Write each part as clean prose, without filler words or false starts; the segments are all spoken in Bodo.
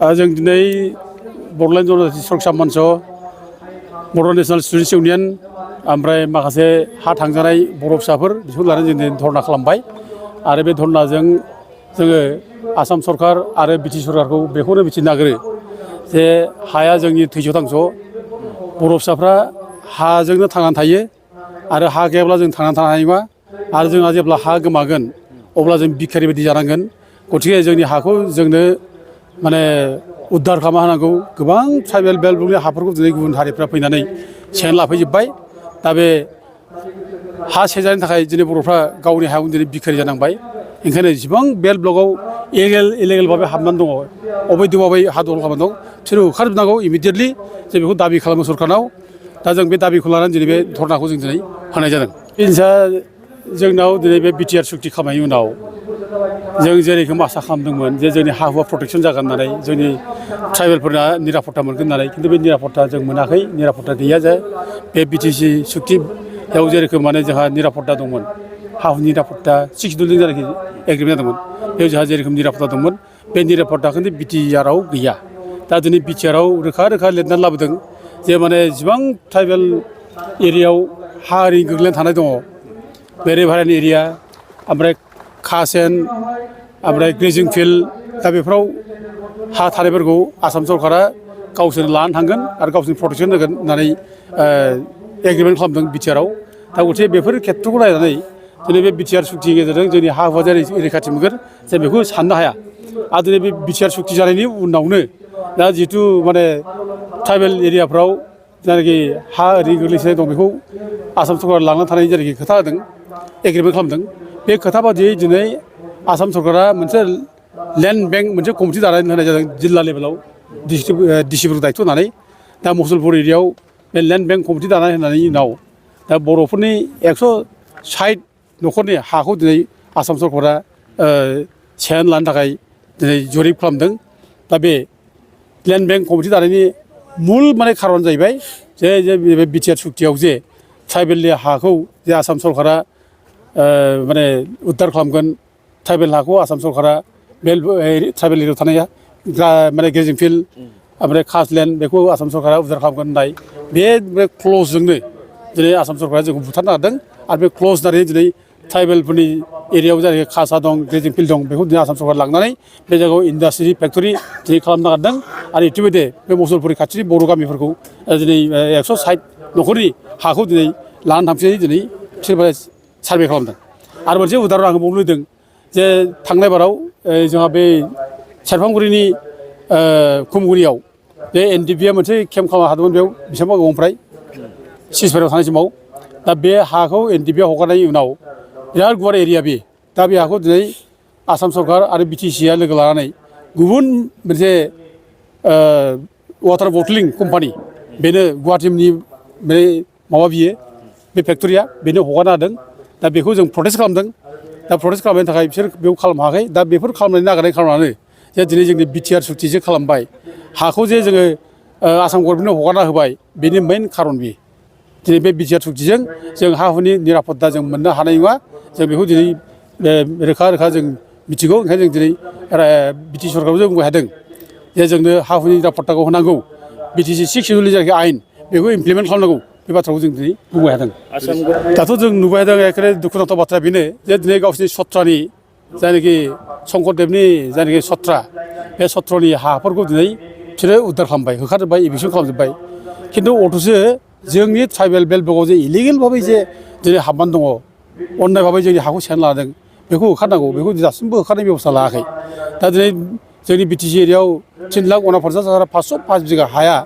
जों दिनै बड'लेण्ड जनजाति सुरक्षा मन्च बर' नेशनेल स्टुडेन्टस इउनियन ओमफ्राय माखासे हा थांजानाय बर' फिसाफोर बिसोरखौ लानानै जों दिनै धरना खालामबाय आरो बे धरनाजों जोङो आसाम सरकार आरो बिटि सरकारखौ बेखौनो मिथिनो नागिरो जे हाया जोंनि थैस' थांस' बर' फिसाफ्रा हाजोंनो थांनानै थायो आरो हा गैयाब्ला जों थांनानै थानो हानाय नङा आरो जोंहा जेब्ला हा गोमागोन अब्ला जों भिखारि बायदि जानांगोन गतिके जोंनि हाखौ जोंनो माने उद्धार खालामना होनांगौ गोबां ट्राइबेल बेल्टनि हाफोरखौ दिनै गुबुन हारिफ्रा फैनानै सेनानै लाफैजोब्बाय दा बे हा सेजानि थाखाय दिनै बर'फ्रा गावनि हायाव दिनै भिखारि जानांबाय ओंखायनो जेसेबां बेल्ट ब्लकआव इलिगेल भाबै हाबनानै दङ अबैध भाबै हा दखल खालामनानै दं बिसोरो होखारजोबनांगौ इमिडियेटलि जों बेखौ दाबि खालामो सरकारनाव दा जों बे दाबिखौ लानानै दिनै बे धरनाखौ जों दिनै होनाय जादों जिनिसा जोंनाव दिनै बे बिटिआर सुक्ति खालामनायनि उनाव जों जेरैखम आसा खालामदोंमोन जे जोंनि हा हुआ प्रटेकसन जागोन होननानै जोंनि ट्राइबेलफोरना निरापत्ता मोनगोन होननानै खिन्थु बे निरापत्ता जों मोनाखै निरापत्ता गैया जे बे बिटिसि सुक्तियाव जेरोखोम माने जोंहा निरापत्ता दंमोन हा हुनि निरापत्ता 6 शेड्युलजों जायनाखि एग्रिमेन्ट जादोंमोन बेयाव जोंहा जेरोखोम निरापत्ता दंमोन बे निरापत्ता खिन्थु बिटिआरआव गैया दा दिनै बिटिआरआव रोखा लिरनानै लाबोदों जे माने जेसेबां ट्राइबेल एरियायाव हा ओरै गोग्लैनानै थानाय दङ बे रिभाराइन एरिया ओमफ्राय खासेन ओमफ्राय ग्रेजिं फिल्ड दा बेफोराव हा थानायफोरखौ आसाम सरकारा गावसोरनो लानानै थांगोन आरो गावसोरनो प्रटेकसन होगोन होननानै एग्रिमेन्ट खालामदों बिटिआरआव दा गथिखे बेफोर खेथ्रखौ नायनानै दिनै बे बिटिआर सुक्तिनि गेजेरजों जोंनि हा हुआ जेरै रैखाथि मोनगोन जों बेखौ साननो हाया आरो दिनै बे बिटिआर सुक्ति जानायनि उनावनो दा जिहेथु माने ट्राइबेल एरियाफ्राव जायनाखि हा ओरै गोग्लैसोनाय दं बेखौ आसाम सरकारा लांनानै थानायनि जेरैखि खोथा होदों एग्रिमेन्ट खालामदों बे खोथा बादियै दिनै आसाम सरकारा मोनसे लेन्ड बेंक मोनसे कमिटि दानानै होनाय जादों जिल्ला लेभेलाव डिसिफोरखौ दायथ' होनानै दा मुसलपुर एरियायाव बे लेन्ड बेंक कमिटि दानानै होनायनि उनाव दा बर'फोरनि 160 न'खरनि हाखौ दिनै आसाम सरकारा सेनानै लानो थाखाय दिनै जरिब खालामदों दा बे लेन्ड बेंक कमिटि दानायनि मुल माने खारन जाहैबाय जे बे बिटिआर सुक्तियाव जे ट्राइबेलनि हाखौ जे आसाम सरकारा माने उद्धार खालामगोन ट्राइबेल हाखौ आसाम सरकारा बे ट्राइबेल एरियायाव थानाय माने ग्रेजिं फिल्ड ओमफ्राय खासलेण्ड बेखौ आसाम सरकारा उद्धार खालामगोन होननाय बे क्लजजोंनो दिनै आसाम सरकारा जोंखौ बुथारनो नागिरदों आरो बे क्लज दारै दिनै ट्राइबेलफोरनि एरियायाव जायनाखि खासा दं ग्रेजिं फिल्ड दं बेखौ दिनै आसाम सरकारा लांनानै बे जायगायाव इन्डास्ट्रि फेक्टरि दिनै खालामनो नागिरदों आरो इतिमধ্যे बे मुसलपुर खाथिनि बर' गामिफोरखौ दिनै 160 न'खरनि हाखौ दिनै लानानै थांफिननानै दिनै बिसोर सार्भे खालामदों आरो मोनसे उदाहरन आं बावनो लुबैदों जे थांनाय बाराव जोंहा बे सेरफांगुरिनि खुमगुरियाव बे एनडिपिआ मोनसे केम्प खालामनो हादोंमोन बेयाव बेसेबांबा गोबावनिफ्राय सिजबारियाव थानाय समाव दा बे हाखौ एनडिपिआ हगारनायनि उनाव बिराद गुवार एरिया बे दा बे हाखौ दिनै आसाम सरकार आरो बिटिसिआ लोगो लानानै गुबुन मोनसे वाटार बटलिं कम्पानि बेनो गुवाहाटीनि बे माबा बियो बे फेक्टरिया बेनो हगारना होदों दा बेखौ जों प्रटेस्ट खालामदों दा प्रटेस्ट खालामनायनि थाखाय बिसोर बेयाव खालामनो हायाखै दा बेफोर खालामनायनि नागिरनाय खारनानो जे दिनै जोंनि बिटिआर सुक्तिजों खालामबाय हाखौ जे जोङो आसाम गभर्नमेन्टनो हगारना होबाय बेनि मेइन खारन बे दिनै बे बिटिआर सुक्तिजों जों हा हुनि निरापत्ता जों मोननो हानाय नङा जों बेखौ दिनै रोखा जों मिथिगौ ओंखायनो जों दिनै बिटि सरकाराव जों बुंबाय थादों जे जोंनो हा हुनि निरापत्ताखौ होनांगौ बिटिसि 6 शेड्युलनि जायनाखि आयेन बेखौ इमप्लिमेन्ट खालामनांगौ बे बाथ्राखौ जों दिनै बुंबाय थादों दाथ' जों नुबाय थादों एखेबारे दुखुनांथाव बाथ्राया बेनो जे दिनै गावसिनि सत्रानि जायनाखि शंकरदेबनि जायनाखि सत्रा बे सत्रनि हाफोरखौ दिनै बिसोरो उद्धार खालामबाय होखारजोब्बाय एभिक्सन खालामजोब्बाय खिन्थु अथ'सो जोंनि ट्राइबेल बेल्ट ब्लकआव जे इलिगेल भाबै जे दिनै हाबनानै दङ अन्याय भाबै जोंनि हाखौ सेनानै लादों बेखौ होखारनांगौ बेखौ दासिमबो होखारनाय बेबस्था लायाखै दा दिनै जोंनि बिटिसि एरियायाव 3,49,505 बिघा हाया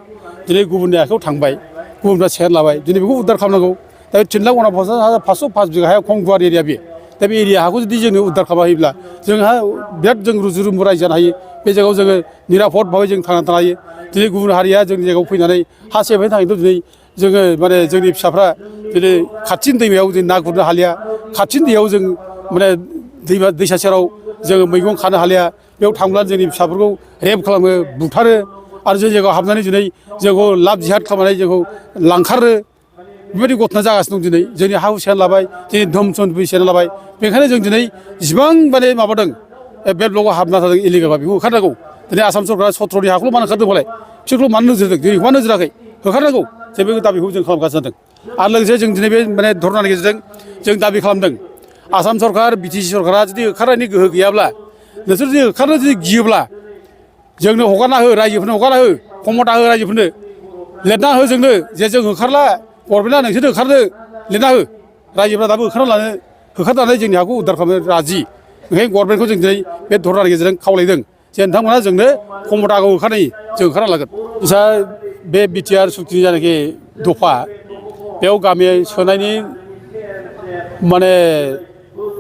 दिनै गुबुननि आखायाव थांबाय गुबुनफ्रा सेनानै लाबाय दिनै बेखौ उद्धार खालामनांगौ दा 3,49,505 बिघा हाया खम गुवार एरिया बे दा बे एरिया हाखौ जुदि जोंनो उद्धार खालामना होयोब्ला जोंहा बिराद जों रुजु रुमु रायजो जानो हायो बे जायगायाव जोङो निरापद भाबै जों थांनानै थानो हायो दिनै गुबुन हारिया जोंनि जायगायाव फैनानै हा सेफायनो थाखायथ' दिनै जोङो माने जोंनि फिसाफ्रा दिनै खाथिनि दैमायाव जों ना गुरनो हालिया खाथिनि दैयाव जों माने दैसा सेराव जोङो मैगं खानो हालिया बेयाव थांब्लानो जोंनि फिसाफोरखौ रेप खालामो बुथारो आरो जों जायगायाव हाबनानै दिनै जोंखौ लाभ जिहाद खालामनानै जोंखौ लांखारो बेबायदि घटना जागासिनो दं दिनै जोंनि हा हु सेना लाबाय जोंनि धोन सम्पति सेना लाबाय बेखायनो जों दिनै जिसिबां माने माबादों बे ब्लकआव हाबना थादों इलिगेल बेखौ होखारनांगौ दिनै आसाम सरकारा सत्र'नि हाखौल' मानो होखारदों फालाय बिसोरखौ मानो नोजोर होदों दिनै मानो नोजोर होआखै होखारनांगौ जे बे दाबिखौ जों खालामगासिनो जादों आरो लोगोसे जों दिनै बे माने धरनानि गेजेरजों जों दाबि खालामदों आसाम सरकार बिटिसि सरकारा जुदि होखारनायनि गोहो गैयाब्ला नोंसोर जुदि होखारनो जुदि गियोब्ला जोंनो हगारना हो रायजोफोरनो हगारना हो खमथा हो रायजोफोरनो लिरना हो जोंनो जे जों होखारला गभर्नमेन्टआ नोंसोरनो होखारनो लिरना हो रायजोफ्रा दाबो होखारनानै जोंनि हाखौ उद्धार खालामनो राजि ओंखायनो गभर्नमेन्टखौ जों दिनै बे धरनानि गेजेरजों खावलायदों जे नोंथांमोना जोंनो खमथाखौ होखारनाय जों होखारना लागोन दा बे बिटिआर सुक्तिनि जायनाखि दफा बेयाव गामि सोनायनि माने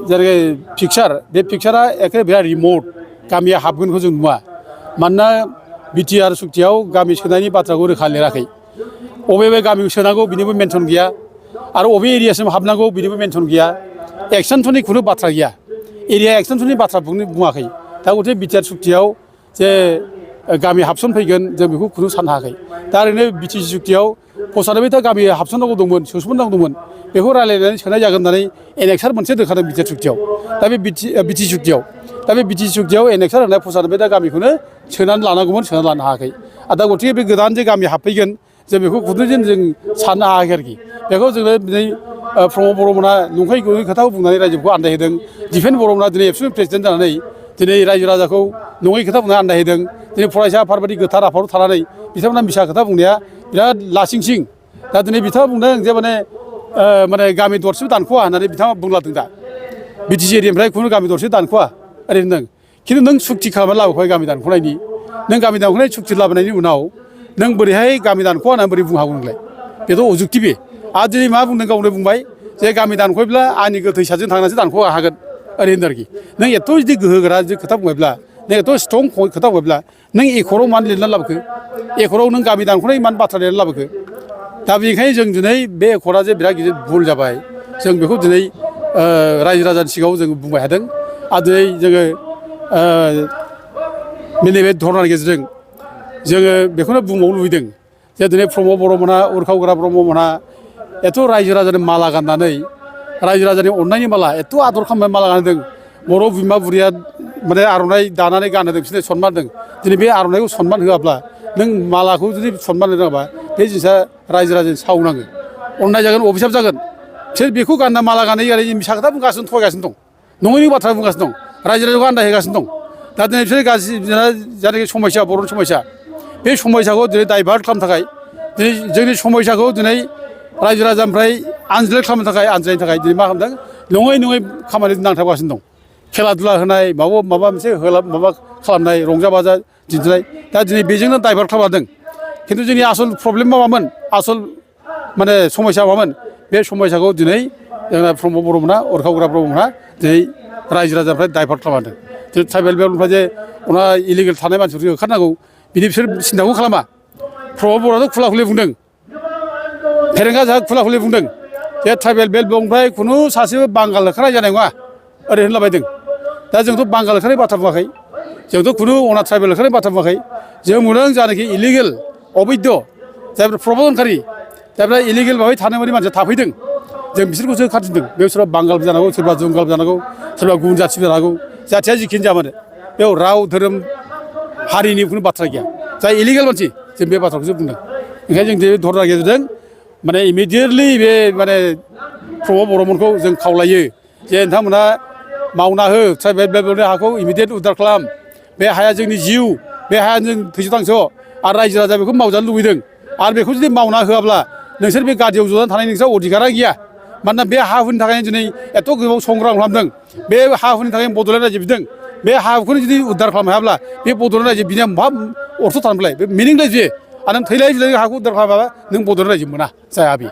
जेरै पिकचार बे पिकचारा एखे बिराद रिमट गामिया हाबगोनखौ जों नुवा मानोना बिटिआर सुक्तियाव गामि सोनायनि बाथ्राखौ रोखा लिराखै बबे गामिखौ सोनांगौ बिनिबो मेनसन गैया आरो बबे एरियासिम हाबनांगौ बिनिबो मेनसन गैया एक्सटेनसननि खुनु बाथ्रा गैया एरिया एक्सटेनसननि बाथ्रा बुङाखै दा गथे बिटिआर सुक्तियाव जे गामि हाबसन फैगोन जों बेखौ खुनु साननो हायाखै दा ओरैनो बिटिसि सुक्तियाव 95ता गामि हाबसननांगौ दंमोन सोसननांगौ दंमोन बेखौ रायज्लायनानै सोनाय जागोन होननानै एनेक्सार मोनसे दोनखादों बिटिआर सुक्तियाव दा बे बिटिसि सुक्तियाव दा बे बिटिसि सुक्तियाव एनेक्सार होनाय 95ता गामिखौनो सोनानै लानांगौमोन सोनानै लानो हायाखै आरो दा गथिखे बे गोदान जे गामि हाबफैगोन जों बेखौ खुनु जों साननो हायाखै आरोखि बेखौ जोङो दिनै प्रमद बर'मोना नंखाय गैयै खोथाखौ बुंनानै रायजोखौ आन्दायहोदों दिफेन बर'मोना दिनै एबसुनि प्रेसिडेन्ट जानानै दिनै रायजो राजाखौ नङै खोथा बुंनानै आन्दायहोदों दिनै फरायसा आफादबादि गोथार आफादाव थानानै बिथांमोना मिसा खोथा बुंनाया बिराद लासिंसिं दा दिनै बिथाङा बुंदों जे माने गामि दरसेबो दानख'वा होननानै बिथाङा बुंलादों दा बिटिसि एरियानिफ्राय खुनु गामि दरसे दानख'वा ओरै होनदों खिन्थु नों सुक्ति खालामनानै लाबोबाय गामि दानख'नायनि नों गामि दानख'नाय सुक्ति लाबोनायनि उनाव नों बोरैहाय गामि दानख'वा होननानै बोरै बुंनो हागौ नोंलाय बेथ' अजुक्ति बे आरो दिनै मा बुंदों गावनो बुंबाय जे गामि दानख'योब्ला आंनि गोथैसाजों थांनानैसो दानख' हागोन ओरै होनदों आरोखि नों एथ' जुदि गोहोगोरा जुदि खोथा बुंबायब्ला नों एथ' स्ट्रं खोथा बुंबायब्ला नों एकराव मानो लिरनानै लाबोखो एकराव नों गामि दानख'नाय मानो बाथ्रा लिरनानै लाबोखो दा बेनिखायनो जों दिनै बे एकरा जे बिराद गिदिर भुल जाबाय जों बेखौ दिनै रायजो राजानि सिगाङाव जों बुंबाय थादों आरो दिनै जोङो नैबे धरनानि गेजेरजों जोङो बेखौनो बुंबावनो लुबैदों जे दिनै प्रमद बर'मोनहा उरखावग्रा ब्रह्ममोनहा एथ' रायजो राजानि माला गाननानै रायजो राजानि अननायनि माला एथ' आदर खालामनाय माला गानहोदों बर' बिमा बुरिया माने आर'नाइ दानानै गानहोदों बिसोरनो सनमान होदों दिनै बे आर'नाइखौ सनमान होआब्ला नों मालाखौ जुदि सनमान होनो रोङाबा बे जिनिसा रायजो राजानि सावनाङो अननाय जागोन अभिसाब जागोन बिसोर बेखौ गानना माला गानै गानै मिसा खोथा बुंगासिनो थगायगासिनो दं नङैनि बाथ्रा बुंगासिनो दं रायजो राजाखौ आन्दायहोगासिनो दं दा दिनै बिसोर गाज्रि जायनाखि समस्या बर'नि समस्या बे समस्याखौ दिनै डाइभार्ट खालामनो थाखाय दिनै जोंनि समस्याखौ दिनै रायजो राजानिफ्राय आनज्राय खालामनो थाखाय आनज्रायनो थाखाय दिनै मा खालामदों नङै खामानि नांथाबगासिनो दं खेला दुला होनाय माबा मोनसे माबा खालामनाय रंजा बाजा दिन्थिनाय दा दिनै बेजोंनो डाइभार्ट खालामदों खिन्थु जोंनि आसल प्रब्लेमा मामोन आसल माने समस्या मामोन बे समस्याखौ दिनै जोंना प्रमद बर'मोनहा उरखावग्रा ब्रह्ममोनहा दिनै रायजो राजानिफ्राय डाइभार्ट खालामदों दिनै ट्राइबेल बेल्टनिफ्राय जे उना इलिगेल थानाय मानसिफोरखौ होखारनांगौ बिनि बिसोर सिन्थाखौ खालामा प्रमद बर'आथ' खुला खुलि बुंदों फेरेंगा जाहा खुला खुलि बुंदों जे ट्राइबेल बेल्टनिफ्राय खुनु सासेबो बांगाल होखारनाय जानाय नङा ओरै होनलाबायदों दा जोंथ' बांगाल होखारनाय बाथ्रा बुङाखै जोंथ' खुनु अना ट्राइबेल होखारनाय बाथ्रा बुङाखै जों बुंदों जानाखि इलिगेल अबैध जायफ्रा प्रब'जनकारि जायफ्रा इलिगेल भाबै थानो मोनै मानसिया थाफैदों जों बिसोरखौसो होखारफिनदों बेयाव सोरबा बांगालबो जानांगौ सोरबा जुंगालबो जानांगौ सोरबा गुबुन जाथिबो जानो हागौ जाथिया जिखिनि जाया मानो बेयाव राव धोरोम हारिनि खुनु बाथ्रा गैया जाय इलिगेल मानसि जों बे बाथ्राखौसो बुंदों ओंखायनो जों बे धरनानि गेजेरजों माने इमिडियेटलि बे माने प्रमद बर'मोनखौ जों खावलायो जे नोंथांमोना मावना हो ट्राइबेल बेल्टनि हाखौ इमिडियेट उद्धार खालाम बे हाया जोंनि जिउ बे हाया जों थैस' थांस' आरो रायजो राजा बेखौ मावजानो लुबैदों आरो बेखौ जुदि मावना होआब्ला नोंसोर बे गादियाव जनानै थानाय नोंस्रा अधिकारा गैया मानोना बे हा हुनि थाखायनो दिनै एथ' गोबाव संग्राम खालामदों बे हा हुनि थाखायनो बड'लेण्ड रायजो बिदों बे हाखौनो जुदि उद्धार खालामनो हायाब्ला बे बड'लेण्ड रायजो बिनिया मा अर्थ' थानोब्लाय बे मिनिंलेस बियो आरो नों थैलाय बिलाय हाखौ उद्धार खालामाबा नों बड'लेण्ड रायजो मोना जाया बे